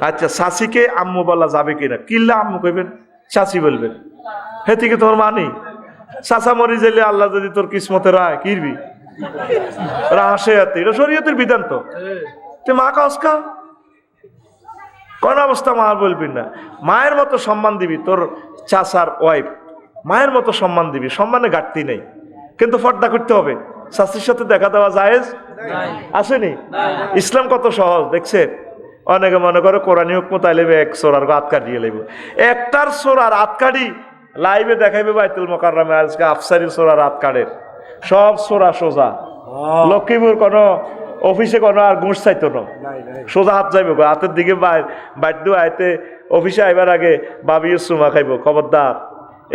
আচ্ছা, শাসিকে আম্মু বলা যাবে কিনা? কিল্লা আম্মু কইবেন, শাসি বলবেন, হে থেকে তোর মানি চাচা মরি যাইলে আল্লাহ যদি তোর কিসমতে রায় কিরবি রাশে আতে, এটা শরীয়তের বিধান। তো তুই মা কাজকা কোন অবস্থা মা বলবি না। মায়ের মতো সম্মান দিবি, তোর চাচার ওয়াইফ মায়ের মতো সম্মান দিবি, সম্মানে ঘাটতি নেই, কিন্তু পর্দা করতে হবে। শাস্তির সাথে দেখা দেওয়া জায়েজ আসেনি? ইসলাম কত সহজ দেখছেন। অনেকে মনে করে কোরআনী হুকম তাইলেবে এক সোরার হাত কাটিয়ে লেবে, একটার সোরার হাত কাটি লাইভে দেখাইবে বাইতুল মোকাররমে আজকে আফসারি সোরার হাত কাটের, সব সোরা সোজা। লক্ষ্মীপুর কোন অফিসে কোনো আর ঘুষ চাইতো না, সোজা হাত যাইব হাতের দিকে বাধ্য আইতে অফিসে আইবার আগে বাবিও চুমা খাইব, খবরদার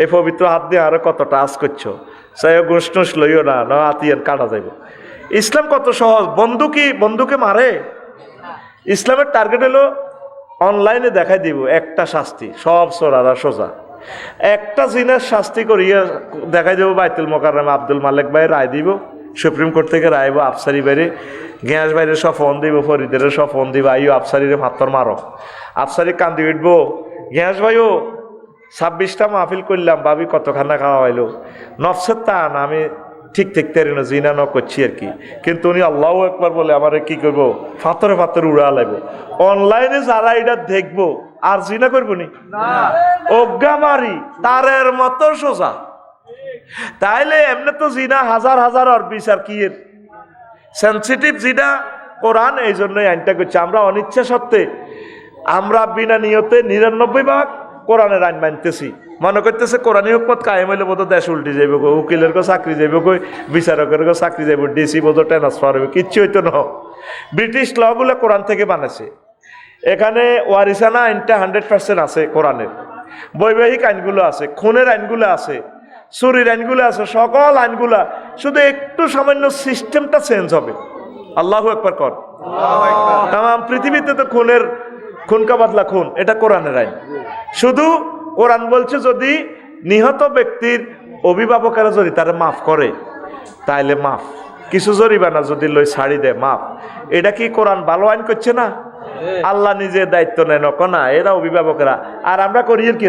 এই পবিত্র হাত দিয়ে আরো কত টাচ করছো, চাই ঘুষ টুস লইও না, না হাতিয়ান কাটা যাইব। ইসলাম কত সহজ। বন্ধুকে মারে? ইসলামের টার্গেট হলো অনলাইনে দেখাই দিব একটা শাস্তি, সব সোরারা সোজা। একটা জিনের শাস্তি করিয়ে দেখাই দেবো বাইতুল মোকাররমে আব্দুল মালিক ভাই রায় দিব, সুপ্রিম কোর্ট থেকে রায় হইব আফসারি বাইরে, গ্যাস বাইরে সব ফোন দিব, ফরিদের সব ফোন দিব, আইও আফসারিরে ফাত্তর মারো, আফসারি কান্দি উঠবো, গ্যাস ভাইও 26টা মাহফিল করলাম, ভাবি কতখানা খাওয়া হইলো, নফসের টান আমি ঠিক তেরি না, জিনা ন করছি আর কি, কিন্তু উনি আল্লাহু আকবার বলে আমারে কি করবো, ফাতরে উড়া লাগবো। অনলাইনে যারা এটা দেখবো আর জিনা করবো নি, অজ্ঞা মারি তারের মতো সোজা। তাইলে এমনি তো জিনা হাজার হাজার আর বিচার কি এর সেন্সিটিভ জিনা কোরআন, এই জন্যই আইনটা করছে। আমরা অনিচ্ছা সত্ত্বে আমরা বিনা নিয়তে 99 কোরআনের আইন মানতেছি, মনে করতেছে কোরআনী হুকমত কায়েম হইলে বোধ দেশ উল্টে যাইব, উকিলের কেউ চাকরি যাইব, কই বিচারকের কেউ চাকরি যাইব, ডিসি বোধ ট্রান্সফার হইব, কিচ্ছু হইতো না। ব্রিটিশ ল গুলো কোরআন থেকে বানাইছে। এখানে ওয়ারিসানা আইনটা 100% আছে কোরআনের, বৈবাহিক আইনগুলো আছে, খুনের আইনগুলো আছে, চুরির আইনগুলো আছে, সকল আইনগুলা, শুধু একটু সামান্য সিস্টেমটা চেঞ্জ হবে। আল্লাহু আকবার কর। তাম পৃথিবীতে তো খুনকা বাদলা খুন, এটা কোরআনের আইন। শুধু কোরআন বলছে যদি নিহত ব্যক্তির অভিভাবকেরা যদি তারা মাফ করে তাইলে মাফ, কিছু জরিমানা যদি লই ছাড়ি দেয় মাফ। এটা কি কোরআন ভালো আইন করছে না? আল্লাহ নিজে দায়িত্ব নেন না, এরা অভিভাবকেরা। আর আমরা করি কি,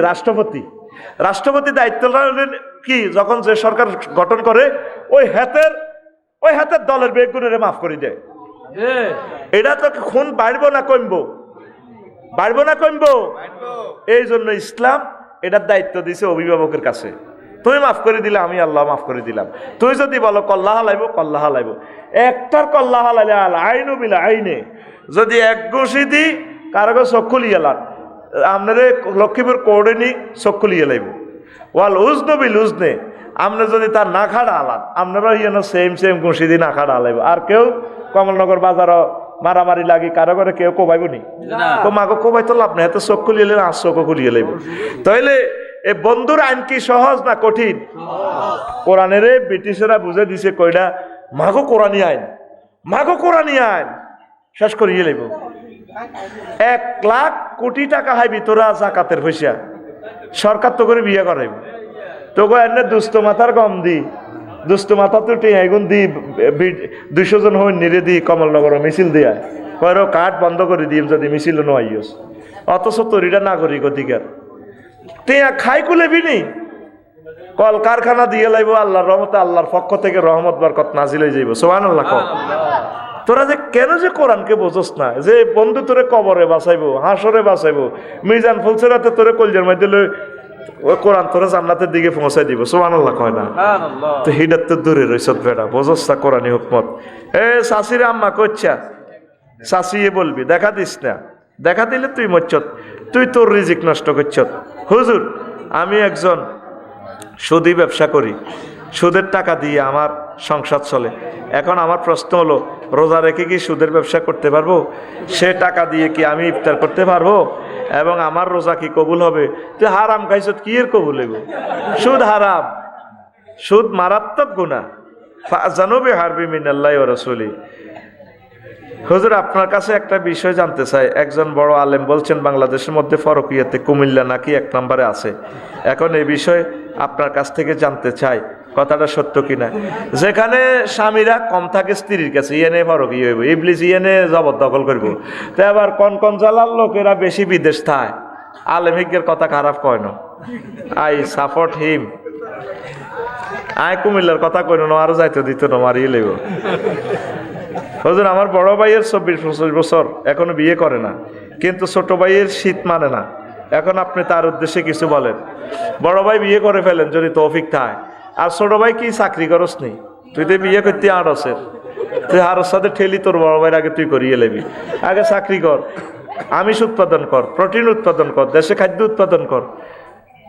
রাষ্ট্রপতি দায়িত্ব কি, যখন যে সরকার গঠন করে ওই হাতের দলের বেগুনের মাফ করে দেয়। এটা তো খুন বাড়বো না কমবো, এই জন্য ইসলাম এটার দায়িত্ব দিছে অভিভাবকের কাছে। তুমি মাফ করে দিলে আমি আল্লাহ মাফ করে দিলাম। তুই যদি বলো কল্লা হালাইব, একটার কল্লা হালাইলে আইনু বিলা আইনে, যদি এক ঘুষি দি কারো চক্ষু লিয়ে লাগ, আপনারে লক্ষ্মীপুর কোর্টে নি চক্ষু লিয়ে লাইব। ওয়াল উজনু বিল উজনে, আপনি যদি তার না খাড়া আলান, আপনারা ইয়েন সেম ঘুষি দি না খাড়া হালাইব। আর কেউ কমলনগর বাজার মারামারি লাগি কারো করে কেউ কোবাইব নি, মাকে কোবাই তো লাভ নেই, এত চোখ খুলিয়ে আর চোখও খুলিয়ে লাইব। তাইলে এই বন্ধুর আইন কি সহজ না কঠিন? কোরআনের ব্রিটিশরা বুঝে দিছে কইটা মাগো কোরআনী আইন শেষ করিয়ে লাইব। 1 লাখ কোটি টাকা হাইবি তোরা জাকাতের পয়সা, সরকার তো করে বিয়ে করাইব, তোকে এনে দুস্থ মাথার গম দি, দুস্থ মাথা তো টেগুন দি 200 জন হইন নিরে দি কমলনগর মিছিল দিয়া কয়রো কাঠ বন্ধ করে দিম যদি মিছিল নইস, অথচ তরিটা নাগরিক অধিকার টিয়া খাই কুলেবি নি, কল কারখানা দিয়ে লাইব আল্লাহর রহমতে, আল্লাহর পক্ষ থেকে রহমত বরকত নাজিল হয়ে যাইব। সুবহানাল্লাহ। তোরা যে কেন যে কোরআনকে বোঝস না, যে বন্ধু তোরে কবরে বাঁচাইবো, হাসরে বাঁচাইবো, মিজান ফুলসেরাতে তোরে কলজের মধ্যে ওই কোরআন তোরা জান্নাতের দিকে পৌঁছাই দিব। সুবহানাল্লাহ কয় না? তো হিডার তো দূরে রইছ বেড়া, বোঝস না কোরআনী হুকমত। শাশির আম্মা কচ্ছা শাশিয়ে বলবি, দেখা দিস না, দেখা দিলে তুই মরছত, তুই তোর রিজিক নষ্ট করছত। হুজুর আমি একজন সুদি ব্যবসা করি, সুদের টাকা দিয়ে আমার সংসার চলে। এখন আমার প্রশ্ন হলো, রোজা রেখে কি সুদের ব্যবসা করতে পারবো? সে টাকা দিয়ে কি আমি ইফতার করতে পারবো? এবং আমার রোজা কি কবুল হবে? তুই হারাম খাইছ, কি এর কবুল হইব? সুদ হারাম, সুদ মারাত্মক গুনাহ। ফাজানুবি হারবি মিনাল্লাহি ওয়া রাসূলি। হুজুর আপনার কাছে একটা বিষয় জানতে চাই। একজন বড় আলেম বলছেন বাংলাদেশের মধ্যে ফরকিয়াতে কুমিল্লা নাকি 1 নম্বরে আছে। এখন এই বিষয়ে আপনার কাছ থেকে জানতে চাই, কথাটা সত্য কিনা? যেখানে স্বামীরা কম থাকে স্ত্রীর কাছে ইয়েনে ফরক ই হইব, ইবলিস ইয়েনে জবরদখল করব। তো আবার কন জেলার লোকেরা বেশি বিদেশ থায়, আলেমিকের কথা খারাপ কয় না, আই সাপোর্ট হিম। আয় কুমিল্লার কথা কইল না, আরো যাইতে দিত না, মারিয়ে লেব। হুজুর আমার বড় ভাইয়ের 24-25 বছর, এখনো বিয়ে করে না, কিন্তু ছোট ভাইয়ের শীত মানে না। এখন আপনি তার উদ্দেশ্যে কিছু বলেন। বড় ভাই বিয়ে করে ফেলেন যদি তৌফিক থাকে, আর ছোট ভাই কি চাকরি করস নি? তুই তো বিয়ে করতে আড়সের, তুই আরর সাথে ঠেলি তোর বড় ভাইয়ের আগে তুই করিয়ে লেবি। আগে চাকরি কর, আমিষ উৎপাদন কর, প্রোটিন উৎপাদন কর, দেশে খাদ্য উৎপাদন কর।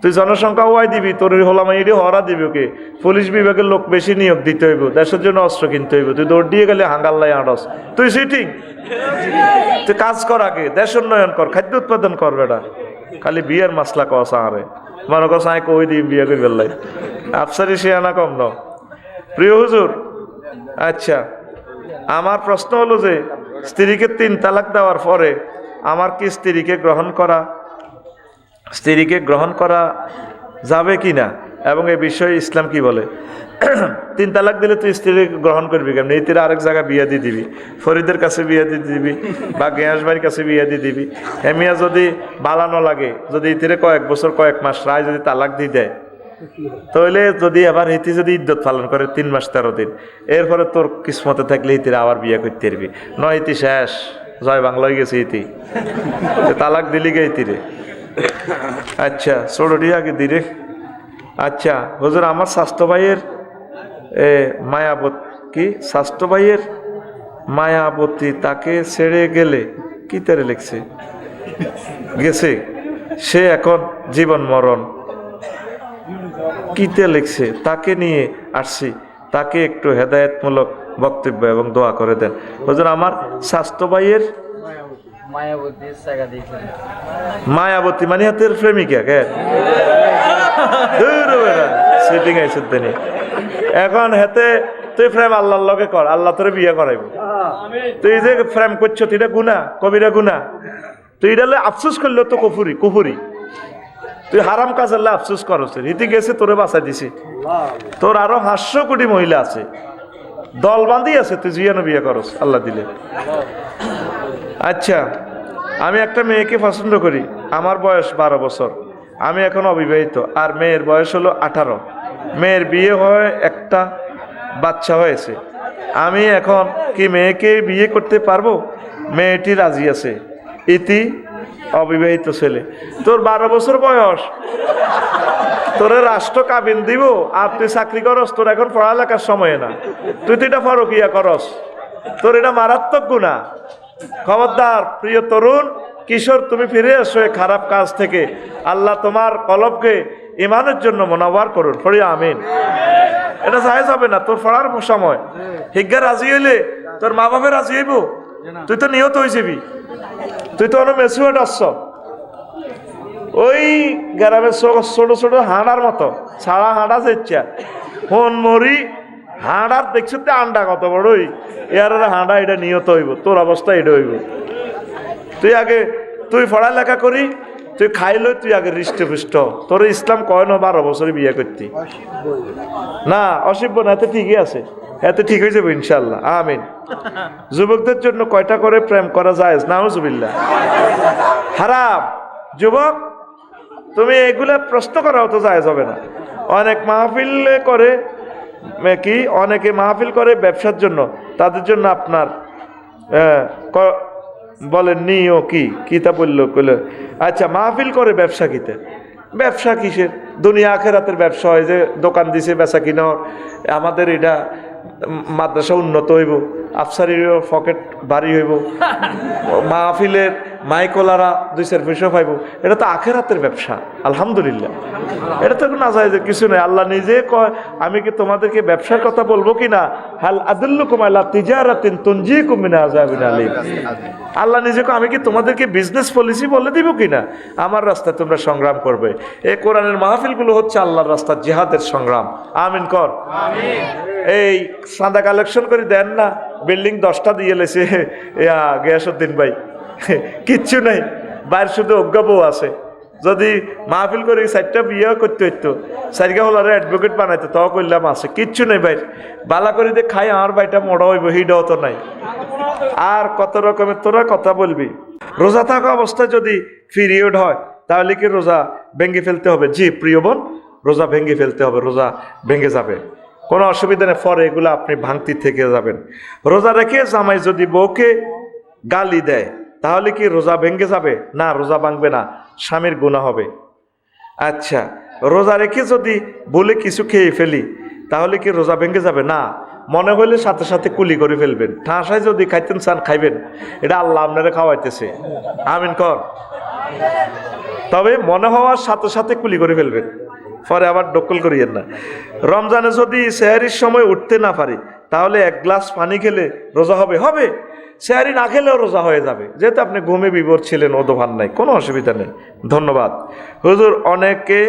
তুই জনসংখ্যা ওয়াই দিবি, তোর হলামাইডি হরা দিবি, ওকে পুলিশ বিভাগের লোক বেশি নিয়োগ দিতে হইব, দেশের জন্য অস্ত্র কিনতে হইব। তুই দৌড় দিয়ে গেলে হাঙ্গাল্লাই আড়স, তুই সিটিং। তুই কাজ কর, আগে দেশ উন্নয়ন কর, খাদ্য উৎপাদন কর। বেটা খালি বিয়ের মাসলা কস আরে মনে কর সাই কই দিই বিয়ে করে ফেললাই, আফসারি সে আনা কম ন। প্রিয় হুজুর, আচ্ছা আমার প্রশ্ন হলো যে স্ত্রীকে 3 তালাক দেওয়ার পরে আমার কি স্ত্রীকে গ্রহণ করা যাবে কি না, এবং এই বিষয়ে ইসলাম কি বলে? 3 তালাক দিলে তুই স্ত্রীকে গ্রহণ করবি কেমন? ইতিরা আরেক জায়গায় বিয়ে দিয়ে দিবি, ফরিদের কাছে বিয়ে দিয়ে দিবি, বা গেয়াস ভাইয়ের কাছে বিয়ে দিয়ে দিবি। হেমিয়া যদি বালানো লাগে, যদি ইতিরে কয়েক বছর কয়েক মাস রায় যদি তালাক দিয়ে দেয়, তাহলে যদি আবার হিতি যদি ইদ্যত পালন করে 3 মাস 13 দিন, এরপরে তোর কিসমতে থাকলে ইতিরা আবার বিয়ে করতে পারবি। নয় ইতি শেষ, জয় বাংলা হয়ে গেছে ইতি, তালাক দিলি গে ইতিরে। আচ্ছা ছোটটি আগে দিরে। আচ্ছা হুজুর আমার স্বাস্থ্য ভাইয়ের মায়াবতী তাকে ছেড়ে গেলে কি তেরে লিখছে গেছে, সে এখন জীবন মরণ কিতে লিখছে, তাকে নিয়ে আসছি, তাকে একটু হেদায়েতমূলক বক্তব্য এবং দোয়া করে দেন। হুজুর আমার স্বাস্থ্য ভাইয়ের মায়াবতী মানে হাতের প্রেমিকা কে সেটিং আইসে দেনি। এখন হেতে তুই প্রেম আল্লাহর লগে কর, আল্লাহ তোরে বিয়ে করাইব। তুই যে প্রেম করছো তুইটা গুনাহ, কবিরা গুনাহ। তুই এটা আফসোস করলে তো কুফুরি। তুই হারাম কাজ আল্লাহ আফসোস করছ, রীতি গেছে তোরে বাঁচাই দিছি। তোর আরো 500 কোটি মহিলা আছে, দল বান্ধি আছে, তুই জিয়ানো বিয়ে করস আল্লাহ দিলে। আচ্ছা আমি একটা মেয়েকে পছন্দ করি, আমার বয়স 12 বছর, আমি এখন অবিবাহিত, আর মেয়ের বয়স হলো 18। মেয়ের বিয়ে হয়, একটা বাচ্চা হয়েছে। আমি এখন কি মেয়েকে বিয়ে করতে পারবো? মেয়েটি রাজি আছে, ইতি অবিবাহিত ছেলে। তোর 12 বছর বয়স, তোরে রাষ্ট্র কাবিন দিব, আর তুই চাকরি করস, তোর এখন পড়ালেখার সময় না, তুই তো এটা ফরকিয়া করস, তোর এটা মারাত্মক গুনাহ। খবরদার প্রিয় তরুণ কিশোর, তুমি ফিরে এসো এই খারাপ কাজ থেকে। আল্লাহ তোমার কলবকে ইমানের জন্য মুনাওয়ার করুন, পড়ি আমিন। এটা জায়েজ হবে না, তোর পড়ার সময়। হিজ্ঞা রাজি হইলে তোর মা বাপে রাজি হইব? তুই তো নিহত হয়ে যাবি, তুই তো অনেক মেসুয়েট আসছ। ওই গ্রামের ছোট ছোট হাঁড়ার মতো ছাড়া হাঁড়া যাচ্ছা হন মরি হাঁড়ার দেখছো তো আন্ডা কত বড়ই, এর হাঁড়া এটা নিহত হইব, তোর অবস্থা এটা হইব। তুই পড়ালেখা করি, তুই খাইলে তুই আগে হৃষ্টপুষ্ট। তোর ইসলাম কয় না 12 বছরে বিয়ে করতি না, অসিব্য না, এতে ঠিকই আছে, এতে ঠিক হয়ে যাবে ইনশাল্লাহ, আমিন। যুবকদের জন্য কয়টা করে প্রেম করা যায়? নাউজুবিল্লাহ, হারাম। যুবক তুমি এগুলা প্রশ্ন করাও তো যায় হবে না। অনেক মাহফিল করে কি, অনেকে মাহফিল করে ব্যবসার জন্য, তাদের জন্য আপনার বলেন নিও কি তা বললো কইলে। আচ্ছা মাহফিল করে ব্যবসা কিতে? ব্যবসা কিসের? দুনিয়া আখেরাতের ব্যবসা হয়, যে দোকান দিছে বেচা কিনা। আমাদের এটা মাদ্রাসা উন্নত হইব, আফসারিরও পকেট ভারী হইব, মাহফিলের মাইকোলারা 2-4 পয়সা পাইব। এটা তো আখেরাতের ব্যবসা, আলহামদুলিল্লাহ। এটা তো না যায় যে কিছু নেই। আল্লাহ নিজে কয়, আমি কি তোমাদেরকে ব্যবসার কথা বলবো কিনা? হাল আদুল্লুকুম আলা তিজারাতিন তুনজিকুম মিন আযাবিন আলীম। আল্লাহ নিজে কয়, আমি কি তোমাদেরকে বিজনেস পলিসি বলে দিব কিনা? আমার রাস্তায় তোমরা সংগ্রাম করবে। এই কোরআনের মাহফিলগুলো হচ্ছে আল্লাহর রাস্তা, জিহাদের সংগ্রাম। আমিন কর। এই চাঁদা কালেকশন করে দেন না, বিল্ডিং 10টা দিয়ে লেছে গিয়াসউদ্দিন ভাই, কিচ্ছু নাই, বাইরে শুধু অজ্ঞাবও আছে। যদি মাহফিল করে 4টা বিয়ে করতে হইতো, 4 হলারে অ্যাডভোকেট বানাইতো, তাও করলাম আছে, কিচ্ছু নেই ভাই। বালা করে দিয়ে খাই আমার ভাইটা মোড়া হইব, হিডাও তো নাই। আর কত রকমের তোরা কথা বলবি। রোজা থাকা অবস্থায় যদি পিরিয়ড হয় তাহলে কি রোজা ভেঙে ফেলতে হবে? জি প্রিয় বোন, রোজা ভেঙে ফেলতে হবে, রোজা ভেঙে যাবে, কোনো অসুবিধা নেই। পরে এগুলো আপনি ভাঙতি থেকে যাবেন। রোজা রেখে জামাই যদি বউকে গালি দেয় তাহলে কি রোজা ভেঙে যাবে? না, রোজা ভাঙবে না, স্বামীর গুনাহ হবে। আচ্ছা, রোজা রেখে যদি বলে কিছু খেয়ে ফেলি তাহলে কি রোজা ভেঙে যাবে? না, মনে হইলে সাথে সাথে কুলি করে ফেলবেন। ঠাসায় যদি খাইতেন চান খাইবেন, এটা আল্লাহ আপনারা খাওয়াইতেছে, আমিন কর। তবে মনে হওয়ার সাথে সাথে কুলি করে ফেলবেন, পরে আবার ডক্কল করিয়েন না। রমজানে যদি সেহরির সময় উঠতে না পারি তাহলে 1 গ্লাস পানি খেলে রোজা হবে? হবে। সেহরি না খেলেও রোজা হয়ে যাবে, যেহেতু আপনি ঘুমে বিভোর ছিলেন, ওদোভান নাই, কোনো অসুবিধা নেই। ধন্যবাদ। হুজুর, অনেকে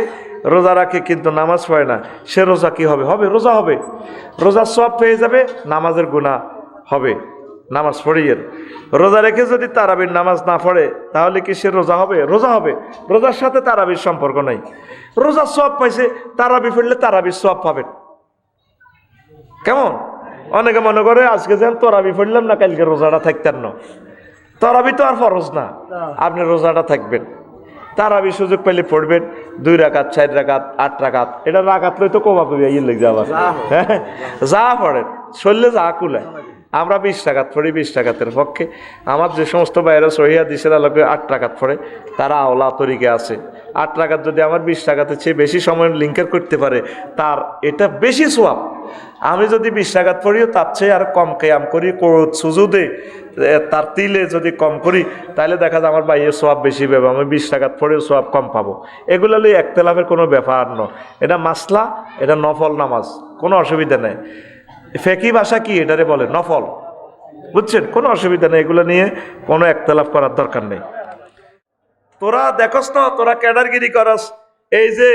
রোজা রাখে কিন্তু নামাজ পড়ে না, সে রোজা কি হবে? হবে, রোজা হবে, রোজার সওয়াব পেয়ে যাবে, নামাজের গুনাহ হবে। নামাজ পড়িয়েন। রোজা রেখে যদি তারাবির নামাজ না পড়ে তাহলে কি সে রোজা হবে? রোজা হবে, রোজার সাথে তারাবির সম্পর্ক নাই। রোজার সওয়াব পাইছে, তারাবি পড়লে তারাবির সওয়াব পাবেন। কেমন? অনেকে মনে করে আজকে যেন তারাবি পড়লাম না, কালকে রোজাটা থাকতেন না। তারাবি তো আর ফরজ না, আপনি রোজাটা থাকবেন। তারাবি সুযোগ পেলে পড়বেন, 2 রাকাত, 4 রাকাত, 8 রাকাত। এটা রাকাত লই তো কবা কবি ইয়ে লেগে যাবার, হ্যাঁ, যা পড়েন শরীরে যা কুলায়। আমরা 20 রাকাত পড়ি, 20 রাকাতের পক্ষে। আমার যে সমস্ত বাইরে সহিয়া দিশের আলোকে 8 রাকাত পড়ে, তারা আওলা তরিকে আছে। 8 রাকাত যদি আমার 20 রাকাতের চেয়ে বেশি সময় লিঙ্কের করতে পারে, তার এটা বেশি সোয়াব। আমি যদি 20 রাকাত পড়িও তার চেয়ে আর কম কেয়াম করি, কোরআন সুজুদে তার তিলে যদি কম করি, তাহলে দেখা যায় আমার বাইয়ের সোয়াব বেশি পাবো, আমি 20 রাকাত পড়েও সোয়াব কম পাবো। এগুলো লই একতলাফের কোনো ব্যাপার নয়, এটা মাসলা, এটা নফল নামাজ, কোনো অসুবিধা নেই। ফেকি ভাষা কি এটারে বলে? নফল, বুঝছেন? কোনো অসুবিধা নেই, এগুলো নিয়ে কোনো একতলাফ করার দরকার নেই। তোরা দেখস না, তোরা ক্যাডারগিরি করস। এই যে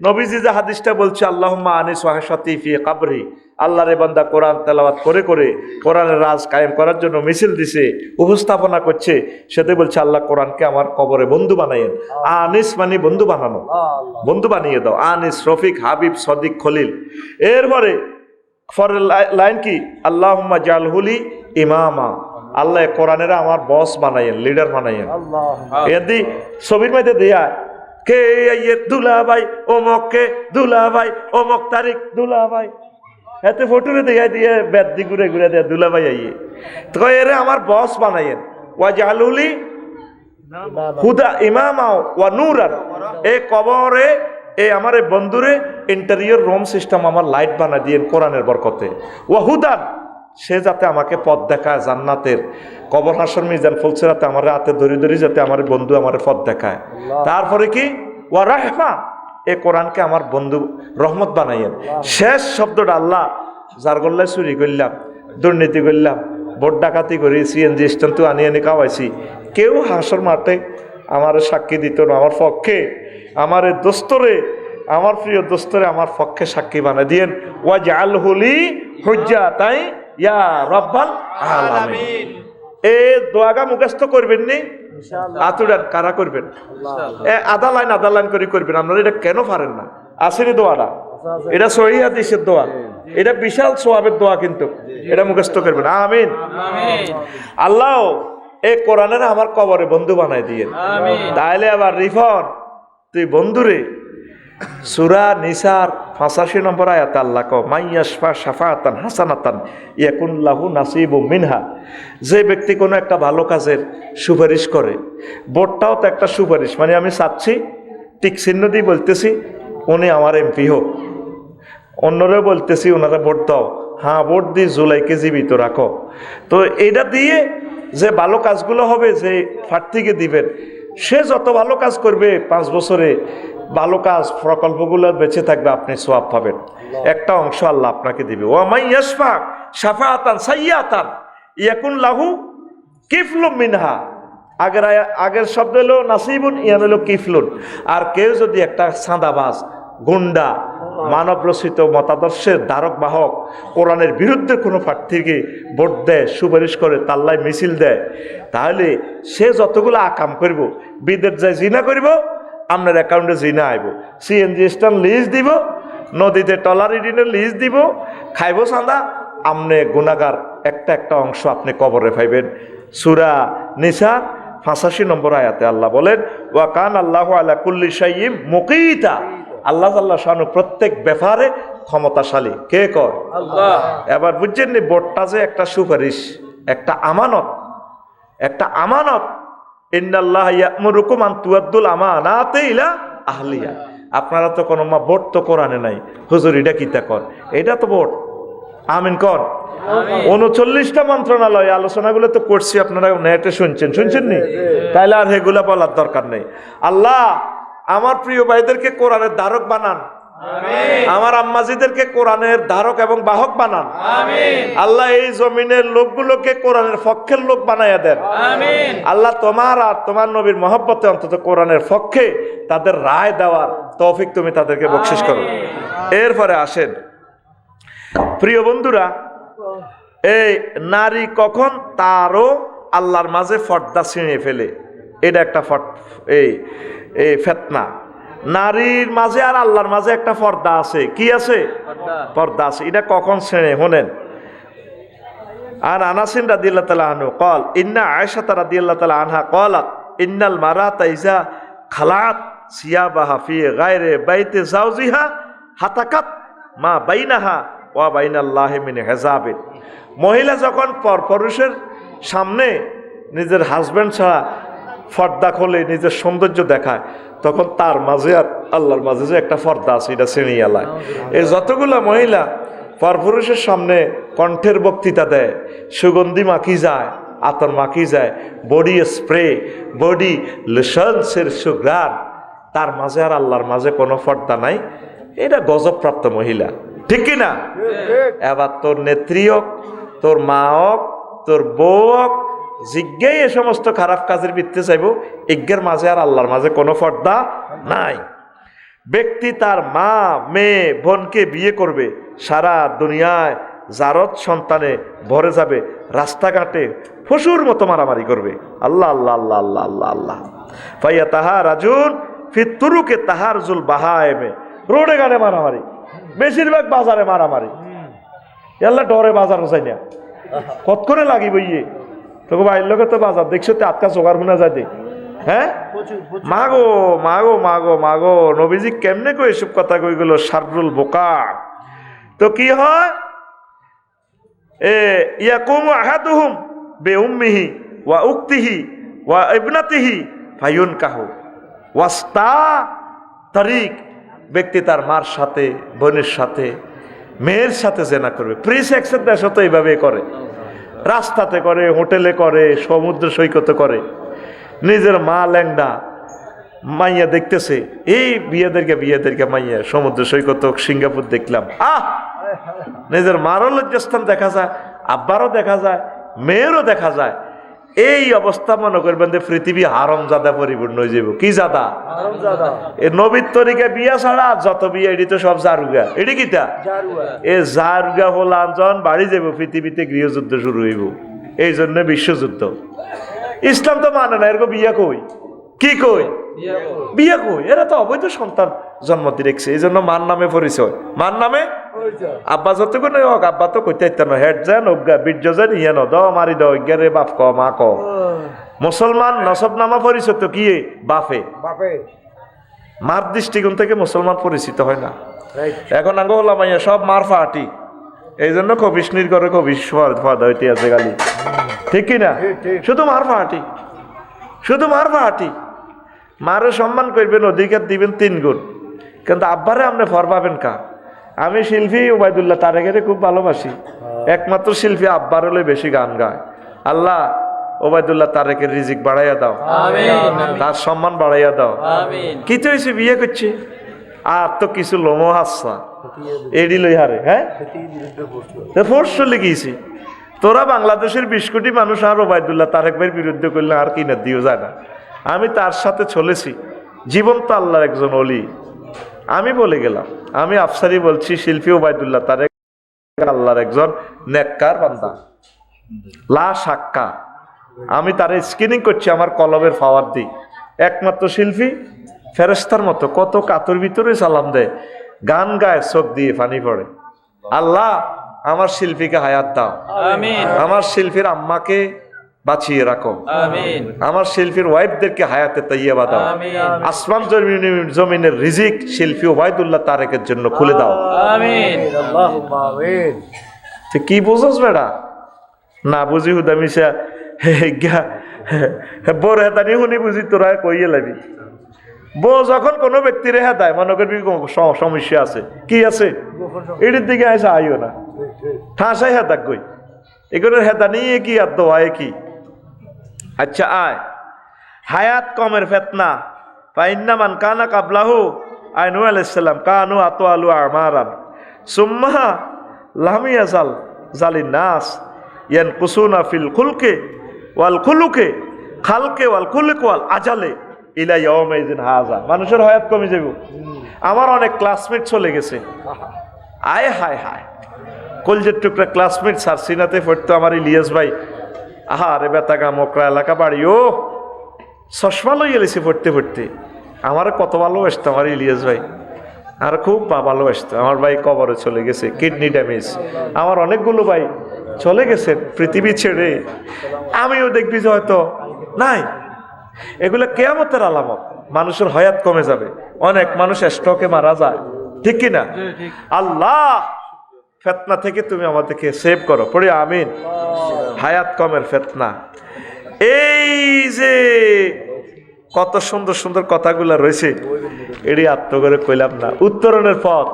নবীজি যে হাদিসটা বলছে, আল্লাহুম্মা আনিস ওয়াহশাতি ফি কবরি, আল্লাহর বান্দা কোরআন তেলাওয়াত করে করে কোরআনের রাজ কায়েম করার জন্য মিছিল দিছে, উপস্থাপনা করছে, সেটা বলছে আল্লাহ কোরআনকে আমার কবরে বন্ধু বানাইয়েন। আনিস মানে বন্ধু বানানো, বন্ধু বানিয়ে দাও। আনিস, রফিক, হাবিব, সদিক, খলিল। এরপরে পরের লাইন কি? আল্লাহুম্মা জালহুলি ইমামা, আল্লাহ কোরআনের আমার বস বানাইয়েন, লিডার বানাইয়েন। এদি ছবির মধ্যে দেয়া কে দুলা ভাই অমক, কে দুলা ভাই অমক তারিখ দুলা ভাই, এতে ফটোরে দেয়া দিয়ে বেদি ঘুরে ঘুরে দেয়া দুলা ভাই আইয়ে, তো এরে আমার বস বানাইয়েন। ওয়া জালহুলি হুদা ইমামা ওয়া নূরান, এ কবরে আমার এই বন্ধুরে ইন্টেরিয়র রুম সিস্টেম আমার লাইট বানা দিয়েন কোরআনের বরকতে। ওয়া হুদান, সে যাতে আমাকে পথ দেখায় জান্নাতের, কবর হাসর মিজান ফুলসিরাতে আমার হাতে ধরি ধরি যাতে আমার বন্ধু আমার পথ দেখায়। তারপরে কি? ওয়া রাহমা, এ কোরআনকে আমার বন্ধু রহমত বানাইয়েন। শেষ শব্দটা আল্লাহ, যার গল্লায় চুরি করলাম, দুর্নীতি করলাম, ভোট ডাকাতি করি, সিএনজি স্ট্যান্ড তো আনি আনি খাওয়াইছি, কেউ হাসর মাঠে আমার সাক্ষী দিত না আমার পক্ষে, আমার দোস্তরে, আমার প্রিয় দোস্তরে আমার পক্ষে সাক্ষী বানাই দিয়েন। ওয়া জালহুলি হুজ্জাতাই ইয়া রাব্বাল আলামিন। এই দোয়াগা মুখস্থ করবেন নি, আতুরান কারা করবেন? আধা লাইন করে করবেন। আপনারা এটা কেন পারেন না? আসেনি দোয়াটা, এটা সহিহ হাদিসের দোয়া, এটা বিশাল সওয়াবের দোয়া, কিন্তু এটা মুখস্থ করবেন। আমিন। আল্লাহ এই কোরআনের আমার কবরে বন্ধু বানাই দিয়ে, তাইলে আবার রিফন তুই বন্ধুরে সূরা নিসার 85 নম্বর আয়াতে আল্লাহ কও, মাইয়াশফা শাফাআতান হাসানাতান ইয়াকুন লাহু নাসিবুম মিনহা, যে ব্যক্তি কোনো একটা ভালো কাজের সুপারিশ করে, ভোটটাও তো একটা সুপারিশ, মানে আমি চাচ্ছি, টিক চিহ্ন দিয়ে বলতেছি উনি আমার এমপি হোক, অন্যরা বলতেছি ওনারা ভোট দাও, হ্যাঁ ভোট দিয়ে জুলাইকে জীবিত রাখো। তো এটা দিয়ে যে ভালো কাজগুলো হবে, যে প্রার্থীকে দিবেন, সে যত ভালো কাজ করবে 5 বছরে ভালো কাজ প্রকল্পগুলো বেঁচে থাকবে, আপনি সওয়াব পাবেন, একটা অংশ আল্লাহ আপনাকে দিবে। ওয়া মাইয়াশফা শাফাআতান সাইয়্যাতান ইয়াকুন লাহু কিফলুম মিনহা, আগের শব্দ হলো নাসিবুন, ইয়ান হলো কিফলুন। আর কেউ যদি একটা সাদাবাজ, গুন্ডা, মানব রচিত মতাদর্শের ধারক বাহক, কোরআনের বিরুদ্ধে কোনো প্রার্থীকে ভোট দেয়, সুপারিশ করে, তাল্লায় মিছিল দেয়, তাহলে সে যতগুলো আকাম করব, বিদের যায় জিনা করব, আপনার অ্যাকাউন্টে জিনা আইব, সিএনজি স্ট্যান্ড লিজ দিব, নদীতে টলার রিডিনের লিজ দিব, খাইব চাঁদা, আপনি গুনাহগার একটা একটা অংশ আপনি কবরে পাইবেন। সূরা নিসা 85 নম্বর আয়াতে আল্লাহ বলেন, ওয়া কান আল্লাহু আলা কুল্লি শাইইন মুকিতা, আল্লাহ আল্লাহ শানু প্রত্যেক ব্যাপারে ক্ষমতাশালী। কে কয়? আল্লাহ। এবার বুঝছেন নি, ভোটটা যে একটা সুপারিশ, একটা আমানত, একটা আমানত। ইন্নাল্লাহ ইয়া'মুরুকুম আন তুআদ্দুল আমানাতি ইলা আহলিহা। আপনারা তো কোনো ভোট তো কোরআনে নাই, হুজুর এটা কিতা কর, এটা তো ভোট। আমিন কর। 39টা মন্ত্রণালয় আলোচনাগুলো তো করছি, আপনারা নেটে শুনছেন নি? তাইলে আর এগুলা বলার দরকার নেই। আল্লাহ আমার প্রিয় ভাইদেরকে কোরআনের ধারক বানান, আমার আম্মাজিদেরকে কোরআনের ধারক এবং বাহক বানান। আল্লাহ এই জমিনের লোকগুলোকে কোরআনের পক্ষের লোক বানাইয়া দেন। আল্লাহ তোমার আর তোমার নবীর মহব্বতে অন্তত কোরআনের পক্ষে তাদের রায় দেওয়ার তৌফিক তুমি তাদেরকে বকশিশ করো। এরপরে আসেন প্রিয় বন্ধুরা, এই নারী কখন তারও আল্লাহর মাঝে পর্দা ছিঁড়ে ফেলে, এটা একটা এই ফিতনা। নারীর মাঝে আর আল্লাহর মাঝে একটা পর্দা আছে। কি আছে? পর্দা আছে। এটা কখন ছিঁড়ে? শোনেন, আর আনাসিন রাদিয়াল্লাহু তাআলা আনহু قال ইন্না আয়েশা রাদিয়াল্লাহু তাআলা আনহা قالت ইন্নাল মারাতা ইজা খালাত সিয়াবাহা ফি গায়রি বাইতি যাওজিহা হাতাকাত মা বাইনাহা ওয়া বাইনাল্লাহি মিন হিজাবিন। মহিলা যখন পরপুরুষের সামনে নিজের হাজবেন্ড ছাড়া পর্দা খোলে, নিজের সৌন্দর্য দেখায়, তখন তার মাঝে আর আল্লাহর মাঝে যে একটা পর্দা আছে, এটা ছিঁড়িয়ে আলায়। এই যতগুলা মহিলা পরপুরুষের সামনে কণ্ঠের বক্তৃতা দেয়, সুগন্ধি মাখি যায়, আতর মাখি যায়, বডি স্প্রে, বডি লোশনসের সুঘ্রাণ, তার মাঝে আর আল্লাহর মাঝে কোনো পর্দা নাই, এটা গজবপ্রাপ্ত মহিলা। ঠিক কিনা? এবার তোর নেত্রী হোক, তোর মা হোক, তোর বউ হোক, জিজ্ঞাই এ সমস্ত খারাপ কাজের বৃত্তে চাইব, ইজ্ঞের মাঝে আর আল্লাহর মাঝে কোনো পর্দা নাই। ব্যক্তি তার মা, মেয়ে, বোনকে বিয়ে করবে, সারা দুনিয়ায় জারত সন্তানে ভরে যাবে, রাস্তাঘাটে পশুর মতো মারামারি করবে। আল্লাহ আল্লাহ আল্লাহ আল্লাহ আল্লাহ আল্লাহ। ফাইয়া তাহার রাজুন ফিতুরুকে তাহার জুল বাহায়েমে, রোডে গানে মারামারি, বেশিরভাগ বাজারে মারামারি। আল্লাহ ডরে বাজার চাই না, কত করে লাগিব ইয়ে তোকে বাইর লোকে তো বাজার দেখছো তো আটকা জোগাড় গুনা যায় দে। হ্যাঁ, মাগো মাগো মাগো মাগো, নবীজি কেমনে কই এসব কথা কই গেল? শাররুল বোকা। তো কি হয়, ইয়াকুমু আহাদুহুম বিউম্মিহি ওয়া উক্তিহি ওয়া ইবনাতিহি ফায়ুনকাহু ওয়াস্তা তারিক। ব্যক্তি তার মার সাথে, বোনের সাথে, মেয়ের সাথে জেনা করবে। প্রি সেক্সের দেশ তো এইভাবে করে, রাস্তাতে করে, হোটেলে করে, সমুদ্র সৈকতে করে। নিজের মা ল্যাংডা, মাইয়া দেখতেছে, এই বিয়েদেরকে মাইয়া সমুদ্র সৈকত, সিঙ্গাপুর দেখলাম। নিজের মারও লজ্জাস্থান দেখা যায়, আব্বারও দেখা যায়, মেয়েরও দেখা যায়। এই অবস্থা মনে করবেন যে পৃথিবী হারামজাদা পরিপূর্ণ হয়ে যাব। কি জাদা? এ নবীর তরিকা বিয়া ছাড়া যত বিয়া, এটি তো সব জারুগা। এটি কিটা? এ জারুগা হল আঞ্জন বাড়ি যাব, পৃথিবীতে গৃহযুদ্ধ শুরু হইব। এই জন্য বিশ্বযুদ্ধ। ইসলাম তো মানে না এরকম বিয়া কই। কি কই? বিয়া কই? এরা তো অবৈধ সন্তান জন্ম দিয়ে রেখেছে, এই জন্য মার নামে পরিচয়। মার নামে আব্বা যত করে হোক, আব্বা তো কইতে ইত্যান্ন হেড যান অজ্ঞা বীর্য যান ইয়ে ন দ মারি দ অজ্ঞারে বাপ ক মা ক। মুসলমান নসব নামা পরিচয় তো কি বাপে। মার দৃষ্টিকোণ থেকে মুসলমান পরিচিত হয় না। এখন আগে হলাম সব মার ফাটি, এই জন্য কবিষ্ণীর করে কবিশ হইতে আছে গালি। ঠিক কিনা? শুধু মার ফাটি, শুধু মার ফাটি। মারে সম্মান করবেন, অধিকার দিবেন 3 গুণ, কিন্তু আব্বারে আপনি ফর পাবেন কা? আমি শিল্পী ওবায়দুল্লাহ তারেকের খুব ভালোবাসি, একমাত্র শিল্পী আব্বার হলে বেশি গান গায়। আল্লাহ ওবায়দুল্লাহ তারেকের রিজিক বাড়াইয়া দাও, তার সম্মান বাড়াইয়া দাও। কি তো হয়েছে, বিয়ে করছে আর তো কিছু লোমো হাসা এডি লই হারে। হ্যাঁ, ফোর্স চলে গিয়েছি। তোরা বাংলাদেশের 20 কোটি মানুষ আর ওবায়দুল্লাহ তারেক ভাইয়ের বিরুদ্ধে করলে আর কিনা দিও যায় না। আমি তার সাথে চলেছি, জীবন্ত আল্লাহর একজন অলি। আমি বলে গেলাম, আমি আফসারি বলছি, শিল্পী ওবায়দুল্লাহ তারেক আল্লাহর একজন নেককার বান্দা, লা শাক্কা। আমি তার স্ক্রিনিং করছি আমার কলমের পাওয়ার দিই। একমাত্র শিল্পী ফেরেশতার মতো কত কাতর ভিতরে সালাম দেয়, গান গায়, চোখ দিয়ে পানি পড়ে। আল্লাহ আমার শিল্পীকে হায়াত দাও, আমিন আমার শিল্পীর আম্মাকে বাঁচিয়ে রাখো, আমিন আমার শিল্পীর ওয়াইফদেরকে হায়াতে তাইয়্যিবা দাও, আমিন আসমান জমিনের রিজিক শিল্পী ওবায়দুল্লাহ তারেকের জন্য খুলে দাও। আমিন আল্লাহুম্মা আমিন। তুই কি বুঝোস বেড়া? না বুঝি হুদা মিশা বোর হেতানি শুনি বুঝি তোরা কইয়ে লাবি। বউ যখন কোনো ব্যক্তির হেতায় মনে করবি সমস্যা আছে, কি আছে এটির দিকে আসে আইও না, ঠাসাই হেতাক কই এগুলোর হেতা নিয়ে কি আর দোয়ায় কি। আচ্ছা আয়, হায়াত কমের ফেতনা ফাইন্নামান কানা কাবলাহু আইনু আলাইহিস সালাম কানু আতওয়ালু আমারান সুম্মা লাম ইয়াজাল জালিন নাস ইয়ানকুসুনা ফিল খুলকে ওয়াল খুলুকে খালকে ওয়াল খুলুক ওয়াল আজালে ইলা ইয়াউমাইযিন হাযা। মানুষের হায়াত কমে যাবে। আমার অনেক ক্লাসমেট চলে গেছে, আয় হায় হায় কলজের টুকরা ক্লাসমেট সারসিনাতে পড়তো আমার ইলিয়াস ভাই, আহারে বেতাগা মোকরা এলাকা বাড়ি, ও চশমা লই এলেছি পড়তে পড়তে। আমার কত ভালোবাসতো আমার ইলিয়াস ভাই, আর খুব ভালোবাসতো। আমার ভাই কবরে চলে গেছে, কিডনি ড্যামেজ। আমার অনেকগুলো ভাই চলে গেছে পৃথিবী ছেড়ে, আমিও দেখবি যে হয়তো নাই। এগুলো কেয়ামতের আলামত, মানুষের হায়াত কমে যাবে। অনেক মানুষ স্ট্রোকে মারা যায়, ঠিক কিনা? আল্লাহ ফেতনা থেকে তুমি আমাদেরকে সেভ করো, পড়ি আমিন। হায়াত কমের ফেতনা, এই যে কত সুন্দর সুন্দর কথাগুলো রয়েছে, এটি আত্ম করে কইলাম না। উত্তরণের পথ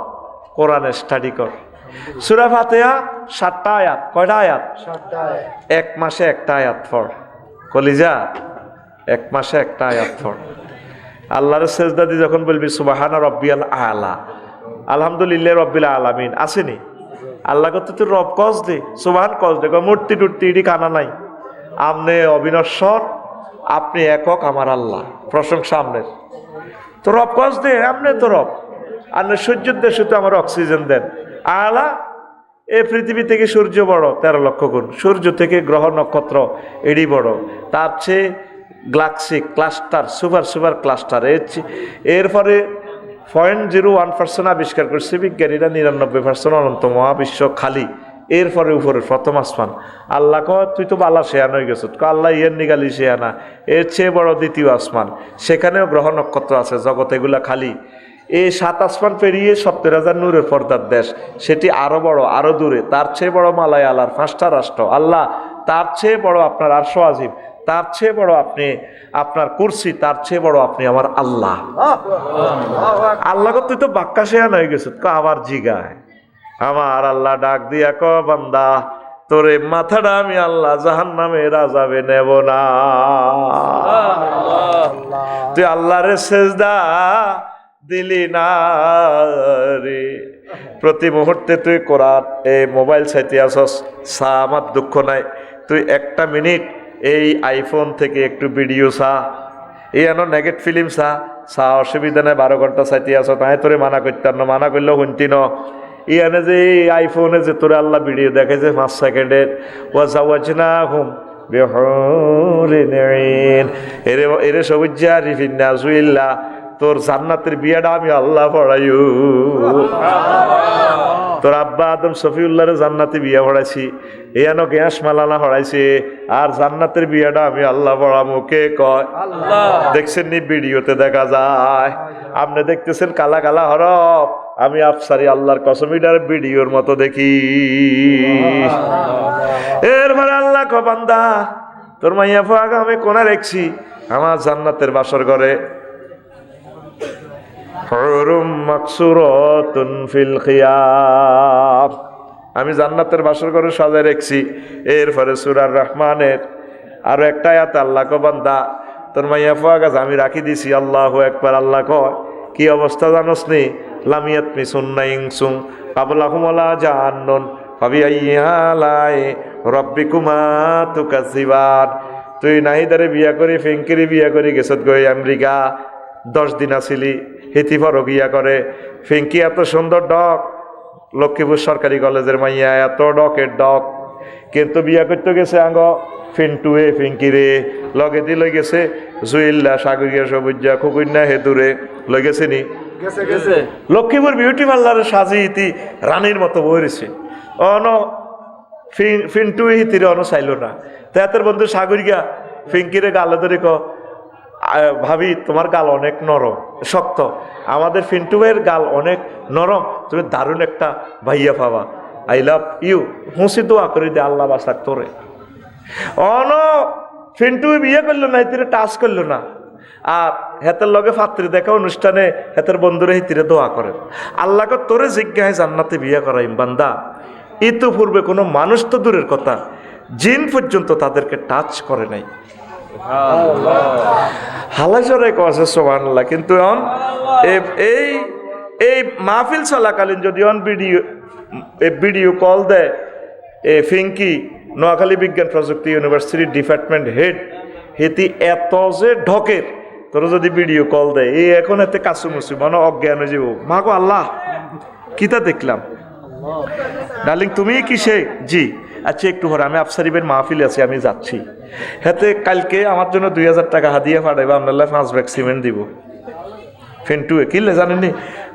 কোরআনে স্টাডি কর। সূরা ফাতিহা 7টা আয়াত, কয়টা আয়াত? এক মাসে একটা আয়াত পড় কলিজা, এক মাসে একটা আয়াত পড়। আল্লাহর সেজদা দিয়ে যখন বলবি সুবহানা রাব্বিয়াল আলা, আলহামদুলিল্লাহ রাব্বিল আলামিন, আসেনি? আল্লাহ কত তুই রব কস দে, সুবহান কস দে, মূর্তি টুর্তি ইডি কানা নাই। আমনে অবিনশ্বর, আপনি একক, আমার আল্লাহ, প্রশংসা আমনের। তো রব কস দে, আমনে তো রব, আপনি সূর্যের দেশে তো আমার অক্সিজেন দেন। আলা এই পৃথিবী থেকে সূর্য বড় 13 লক্ষ গুণ, সূর্য থেকে গ্রহ নক্ষত্র এডি বড়, তার চেয়ে Galaxy cluster, super super cluster, এরপরে 0.01% আবিষ্কার করছে বিজ্ঞানীরা, 99% অনন্ত মহাবিশ্ব খালি, এরপরে উপরে প্রথম আসমান। আল্লাহ কয় তুই তো বালা শেয়ান হয়ে গেছ, আল্লাহ ইয়ের নিগালি শেয়ানা, এর চেয়ে বড় দ্বিতীয় আসমান, সেখানেও গ্রহ নক্ষত্র আছে, জগৎ এগুলা খালি। এই 7 আসমান পেরিয়ে 70,000 নূরের পর্দার দেশ, সেটি আরো বড়, আরো দূরে, তার চেয়ে বড় মালায়ালার 5টা রাষ্ট্র। আল্লাহ তার চেয়ে বড় আপনার আরশ আজিম, তার চেয়ে বড় আপনি আপনার কুরসি, তার চেয়ে বড় আপনি আমার আল্লাহ। আল্লাহ তুই তো বাক্কা শেয়ান হয়ে গেছ, আবার জিগায় আমার আল্লাহ ডাক দিয়া ক বান্দা তোরে মাথাটা আমি আল্লাহ জাহান্নামের আযাবে নেব না। তুই আল্লাহরে সেজদা দিলি না রে, প্রতি মুহূর্তে তুই কোরআন এই মোবাইল চাইতে আসস, সা আমার দুঃখ নাই, তুই একটা মিনিট এই আইফোন থেকে একটু ভিডিও চা, এই এন নেগেট ফিল্ম চা অসুবিধা নেই, 12 ঘন্টা চাইতে আস, তাই তোরে মানা করতাম না, মানা করলেও শুনতি ন। ইয়ানে যে আইফোনে যে তোরে আল্লাহ ভিডিও দেখে যে 5 সেকেন্ডের, ও যাওয়াজনা হুম এরে সবুজা রিফিন্না জুইল্লা, তোর জান্নাতের বিয়াটা আমি আল্লাহ পড়াইও। তোর আব্বা আদম শফিউল্লাহর জান্নাতে বিয়া পড়াইছি, এয়ানো গ্যাস মালানা পড়াইছে, আর জান্নাতের বিয়াটা আমি আল্লাহ পড়ামো। কে কয়? দেখছেন নি ভিডিওতে দেখা যায়, আপনি দেখতেছেন কালা কালা হরফ, আমি আফসারি আল্লাহর কসমিটার ভিডিওর মতো দেখি। এরপরে আল্লাহ কো বান্দা তোর মাইয়া ফাগা আমি কোনা রেখছি আমার জান্নাতের বাসর ঘরে, হুরুম মাকসুরাতুন ফিল খিয়াম, আমি জান্নাতের বাসর ঘরে সাজায় রেখছি। এরপরে সূরা রহমানের আরো একটা আয়াত আল্লাহ কো বান্দা তোর মাইয়া ফাগা আমি রাখি দিছি। আল্লাহু আকবার। আল্লাহ কয় কি অবস্থা জানোস নি? লামিয়াত মিসুন্না ইনসুম কাবলাহুম ওয়ালা জান্নুন ফাবিআইয়ি আলাই রাব্বিকুমা তুকাযিবান। তুই নাহিদারে বিয়া করি, ফেঙ্কিরি বিয়া করি গেছত গই আমেরিকা, 10 দিন আসিলি, হিতি ফর বিয়া করে। ফেঙ্কি এত সুন্দর ডক, লক্ষ্মীপুর সরকারি কলেজের মাইয়া, এত ডকের ডক, কিন্তু বিয়া করতে গেছে আঙ্গ ফিন্টুয়ে ফিঙ্কিরে লগে দি লই গেছে জুইল্লা সাগরিয়া সবুজা খুকুন্যা হেতুরে লই গেছে নি লক্ষ্মীপুর বিউটি পার্লারে সাজি ইতি রানীর মতো বইরেছে অন ফিন্টুয়ে হিতিরে অন চাইল না তেহাতের বন্ধু সাগরিয়া ফিঙ্কিরে গালে ধরে ভাবি তোমার গাল অনেক নরম শক্ত, আমাদের ফিন্টু ভাইয়ের গাল অনেক নরম, তুমি দারুণ একটা ভাইয়া পাবা, আই লাভ ইউ, হুঁসি দোয়া করে দে আল্লাহ বাসাক তোরে। অন ফিন্টু বিয়ে করলো না, হিতিরে টাচ করলো না, আর হেতের লগে ফাত্রী দেখা অনুষ্ঠানে হেতের বন্ধুরা হিতিরে দোয়া করেন আল্লাহকে তোরে জিজ্ঞায় জান্নাতে বিয়ে করাইম বান্দা। ইতো পূর্বে কোনো মানুষ তো দূরের কথা, জিন পর্যন্ত তাদেরকে টাচ করে নাই। হালাজরে কছে সুবহানাল্লাহ। কিন্তু এই এই মাহফিল চলাকালীন যদি ভিডিও কল দেয় ফিঙ্কি নোয়াখালী বিজ্ঞান প্রযুক্তি ইউনিভার্সিটির ডিপার্টমেন্ট হেড, হেতি এত যে ঢকের তোর যদি ভিডিও কল দেয় এই এখন এতে কাছুমুচু মানে অজ্ঞান হয়ে যাব, মা গো আল্লাহ কিতা দেখলাম। ডার্লিং তুমি কিসে? জি আচ্ছা একটু পরে আমি আফসারিবের মাহফিল আছি, আমি যাচ্ছি। হেতে কালকে আমার জন্য 2000 টাকা হাদিয়া পাঠাইবা, আপনার 5 ব্যাগ সিমেন্ট দিব। ফিন্টু কিনলে জানেননি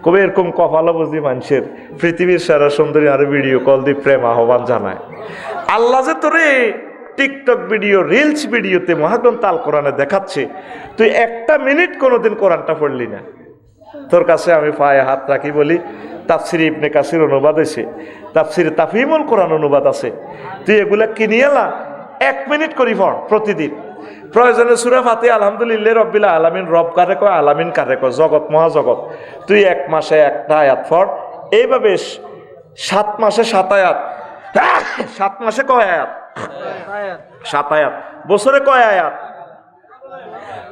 কবে এরকম কপালো বুঝি মানুষের পৃথিবীর সারা সুন্দরী আরো ভিডিও কল দিয়ে প্রেম আহ্বান জানায়। আল্লাহ যে তোরে টিকটক ভিডিও রিলস ভিডিওতে মহাগ্রন্থ আল কোরআনে দেখাচ্ছে, তুই একটা মিনিট কোনোদিন কোরআনটা পড়লি না। তোর কাছে আমি পায়ে হাত রাখি বলি, তাফসির ইবনে কাসির অনুবাদ আছে, তাফসির তাফহিমুল কোরআন অনুবাদ আছে, তুই এগুলা কিনিয়ে না 1 মিনিট করি পড় প্রতিদিন। প্রয়োজনে সূরা ফাতিহা আলহামদুলিল্লাহ রব্বিল আলামিন, রব কারে কয় আলামিন কারে কয়, জগৎ মহাজগৎ, তুই 1 মাসে একটা আয়াত পড়। এইভাবে 7 মাসে 7 আয়াত, 7 মাসে কয় আয়াত? 7 আয়াত। বছরে কয় আয়াত?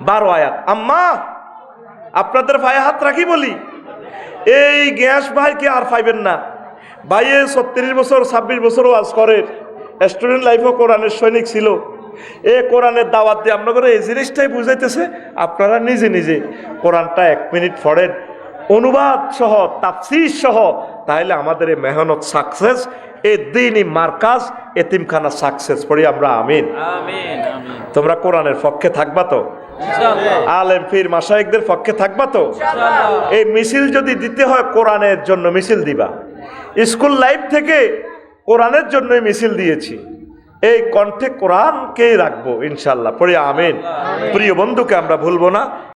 12 আয়াত। আম্মা আপনাদের পায়ে হাত রাখি বলি, এই গ্যাস ভাইকে আর পাইবেন না। ভাইয়ে 36 বছর 26 বছর ওয়াজ করে, স্টুডেন্ট লাইফও কোরআনের সৈনিক ছিল। এ কোরআনের দাওয়াত দিয়ে আপনাদের এই জিনিসটাই বুঝাইতেছে, আপনারা নিজে নিজে কোরআনটা 1 মিনিট পড়েন অনুবাদ সহ তাফসীর সহ, তাহলে আমাদের এই মেহনত সাকসেস, এই দিনই মার্কাজ এতিমখানা সাকসেস পড়ি আমরা আমিন। তোমরা কোরআনের পক্ষে থাকবা তো? আলেম পীর মাশায়েখদের পক্ষে থাকবা তো? এই মিছিল যদি দিতে হয় কোরআনের জন্য মিছিল দিবা। স্কুল লাইফ থেকে কোরআনের জন্যই মিছিল দিয়েছি, এই কণ্ঠে কোরআনকেই রাখবো ইনশাল্লাহ পড়ি আমিন। প্রিয় বন্ধুকে আমরা ভুলবো না।